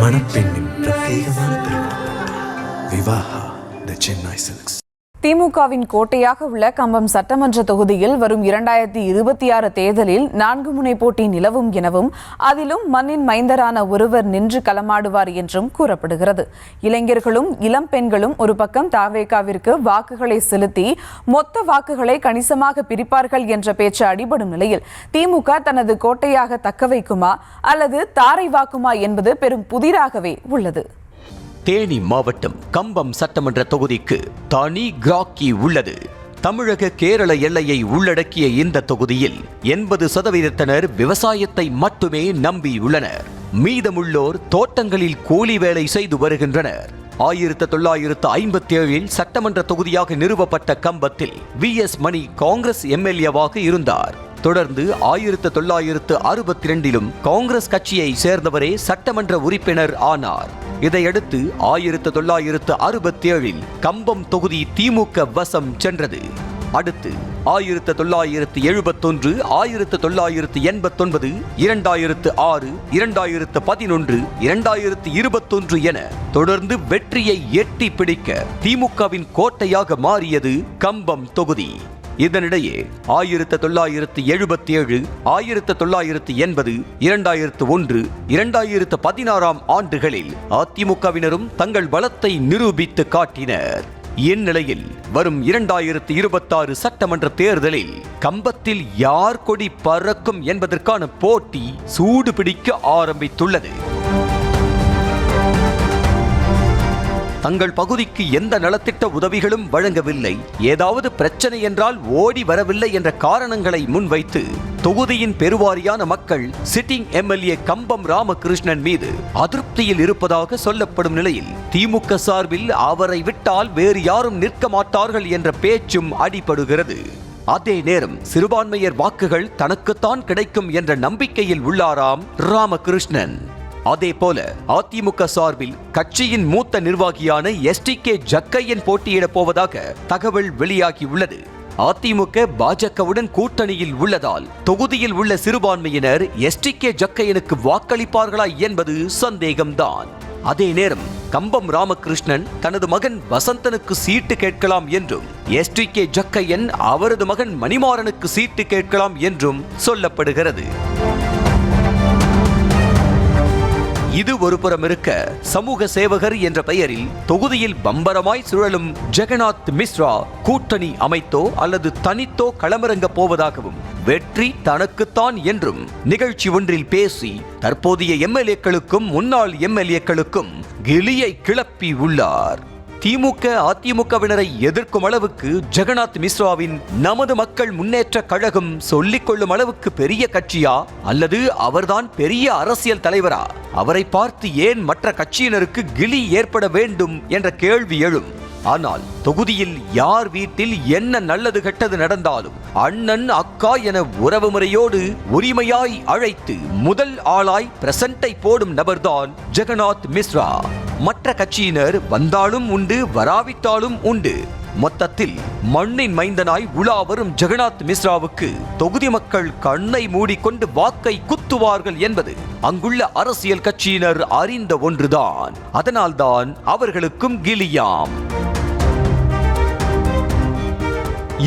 மணப்பெண்ணின் பிரத்யேகமான திருமணம் விவாஹா தி சென்னை சில்க்ஸ். திமுகவின் கோட்டையாக உள்ள கம்பம் சட்டமன்ற தொகுதியில் வரும் 2026 தேர்தலில் 4 முனை போட்டி நிலவும் எனவும் அதிலும் மண்ணின் மைந்தரான ஒருவர் நின்று களமாடுவார் என்றும் கூறப்படுகிறது. இளைஞர்களும் இளம் பெண்களும் ஒரு பக்கம் தாவேகாவிற்கு வாக்குகளை செலுத்தி மொத்த வாக்குகளை கணிசமாக பிரிப்பார்கள் என்ற பேச்சு அடிபடும் நிலையில் திமுக தனது கோட்டையாக தக்க வைக்குமா அல்லது தாரை வாக்குமா என்பது பெரும் புதிராகவே உள்ளது. தேனி மாவட்டம் கம்பம் சட்டமன்ற தொகுதிக்கு தனி கிராக்கி உள்ளது. தமிழக கேரள எல்லையை உள்ளடக்கிய இந்த தொகுதியில் 80% விவசாயத்தை மட்டுமே நம்பியுள்ளனர். மீதமுள்ளோர் தோட்டங்களில் கூலி வேலை செய்து வருகின்றனர். 1957 சட்டமன்ற தொகுதியாக நிறுவப்பட்ட கம்பத்தில் VS மணி காங்கிரஸ் எம்எல்ஏவாக இருந்தார். தொடர்ந்து 1962 காங்கிரஸ் கட்சியை சேர்ந்தவரே சட்டமன்ற உறுப்பினர் ஆனார். இதையடுத்து 1967 கம்பம் தொகுதி திமுக வசம் சென்றது. அடுத்து 1971, 1989, 2006, 2011, 2021 என தொடர்ந்து வெற்றியை எட்டி பிடிக்க திமுகவின் கோட்டையாக மாறியது கம்பம் தொகுதி. இதனிடையே 1977, 1980, 2001, 2016 ஆண்டுகளில் அதிமுகவினரும் தங்கள் பலத்தை நிரூபித்து காட்டினர். இந்நிலையில் வரும் 2026 சட்டமன்ற தேர்தலில் கம்பத்தில் யார் கொடி பறக்கும் என்பதற்கான போட்டி சூடு பிடிக்க ஆரம்பித்துள்ளது. தங்கள் பகுதிக்கு எந்த நலத்திட்ட உதவிகளும் வழங்கவில்லை, ஏதாவது பிரச்சனை என்றால் ஓடி வரவில்லை என்ற காரணங்களை முன்வைத்து தொகுதியின் பெருவாரியான மக்கள் சிட்டிங் எம்எல்ஏ கம்பம் ராமகிருஷ்ணன் மீது அதிருப்தியில் இருப்பதாக சொல்லப்படும் நிலையில் திமுக சார்பில் அவரை விட்டால் வேறு யாரும் நிற்க மாட்டார்கள் என்ற பேச்சும் அடிபடுகிறது. அதே நேரம் சிறுபான்மையர் வாக்குகள் தனக்குத்தான் கிடைக்கும் என்ற நம்பிக்கையில் உள்ளாராம் ராமகிருஷ்ணன். அதே போல அதிமுக சார்பில் கட்சியின் மூத்த நிர்வாகியான STK ஜக்கையன் போட்டியிடப் போவதாக தகவல் வெளியாகியுள்ளது. அதிமுக பாஜகவுடன் கூட்டணியில் உள்ளதால் தொகுதியில் உள்ள சிறுபான்மையினர் STK ஜக்கையனுக்கு வாக்களிப்பார்களா என்பது சந்தேகம்தான். அதே நேரம் கம்பம் ராமகிருஷ்ணன் தனது மகன் வசந்தனுக்கு சீட்டு கேட்கலாம் என்றும் STK ஜக்கையன் அவரது மகன் மணிமாறனுக்கு சீட்டு கேட்கலாம் என்றும் சொல்லப்படுகிறது. இது ஒருபுறம் இருக்க, சமூக சேவகர் என்ற பெயரில் தொகுதியில் பம்பரமாய் சுழலும் ஜெகநாத் மிஸ்ரா கூட்டணி அமைத்தோ அல்லது தனித்தோ களமிறங்க போவதாகவும் வெற்றி தனக்குத்தான் என்றும் நிகழ்ச்சி ஒன்றில் பேசி தற்போதைய எம்எல்ஏக்களுக்கும் முன்னாள் எம்எல்ஏக்களுக்கும் கிளியை கிளப்பி உள்ளார். திமுக அதிமுகவினரை எதிர்க்கும் அளவுக்கு ஜெகநாத் மிஸ்ராவின் நமது மக்கள் முன்னேற்ற கழகம் சொல்லிக் கொள்ளும் அளவுக்கு பெரிய கட்சியா அல்லது அவர்தான் பெரிய அரசியல் தலைவரா? அவரை பார்த்து ஏன் மற்ற கட்சியினருக்கு கிளி ஏற்பட வேண்டும் என்ற கேள்வி எழும். ஆனால் தொகுதியில் யார் வீட்டில் என்ன நல்லது கெட்டது நடந்தாலும் அண்ணன் அக்கா என உறவு முறையோடு உரிமையாய் அழைத்து முதல் ஆளாய் பிரசன்டை போடும் நபர்தான் ஜெகநாத் மிஸ்ரா. மற்ற கட்சியினர் வந்தாலும் உண்டு, வராவிட்டாலும் உண்டு. மொத்தத்தில் மண்ணின் மைந்தனாய் உலா வரும் ஜெகநாத் மிஸ்ராவுக்கு தொகுதி மக்கள் கண்ணை மூடிக்கொண்டு வாக்கை குத்துவார்கள் என்பது அங்குள்ள அரசியல் கட்சியினர் அறிந்த ஒன்றுதான். அதனால்தான் அவர்களுக்கும் கிளியாம்.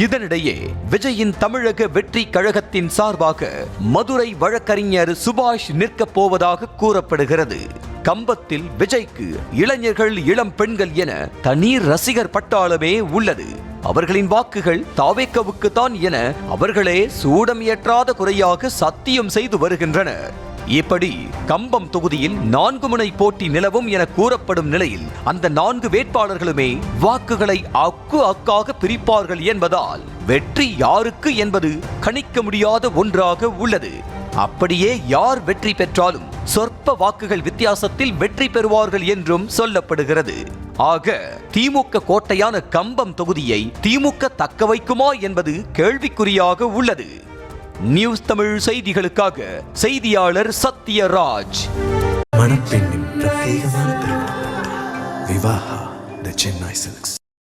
இதனிடையே விஜயின் தமிழக வெற்றி கழகத்தின் சார்பாக மதுரை வழக்கறிஞர் சுபாஷ் நிற்கப் போவதாக கூறப்படுகிறது. கம்பத்தில் விஜய்க்கு இளைஞர்கள், இளம் பெண்கள் என தனி ரசிகர் பட்டாளமே உள்ளது. அவர்களின் வாக்குகள் தாவேக்காவுக்கு தான் என அவர்களே சூடம் ஏற்றாத குறையாக சத்தியம் செய்து வருகின்றனர். இப்படி கம்பம் தொகுதியில் 4 முனை போட்டி நிலவும் என கூறப்படும் நிலையில் அந்த 4 வேட்பாளர்களுமே வாக்குகளை அக்காக பிரிப்பார்கள் என்பதால் வெற்றி யாருக்கு என்பது கணிக்க முடியாத ஒன்றாக உள்ளது. அப்படியே யார் வெற்றி பெற்றாலும் சொற்ப வாக்குகள் வித்தியாசத்தில் வெற்றி பெறுவார்கள் என்றும் சொல்லப்படுகிறது. ஆக திமுக கோட்டையான கம்பம் தொகுதியை திமுக தக்க வைக்குமா என்பது கேள்விக்குறியாக உள்ளது. நியூஸ் தமிழ் செய்திகளுக்காக செய்தியாளர் சத்யராஜ். மணப்பெண்ணின் பிரத்யேகமான திருமணம் விவாஹா தி சென்னை சில்க்ஸ்.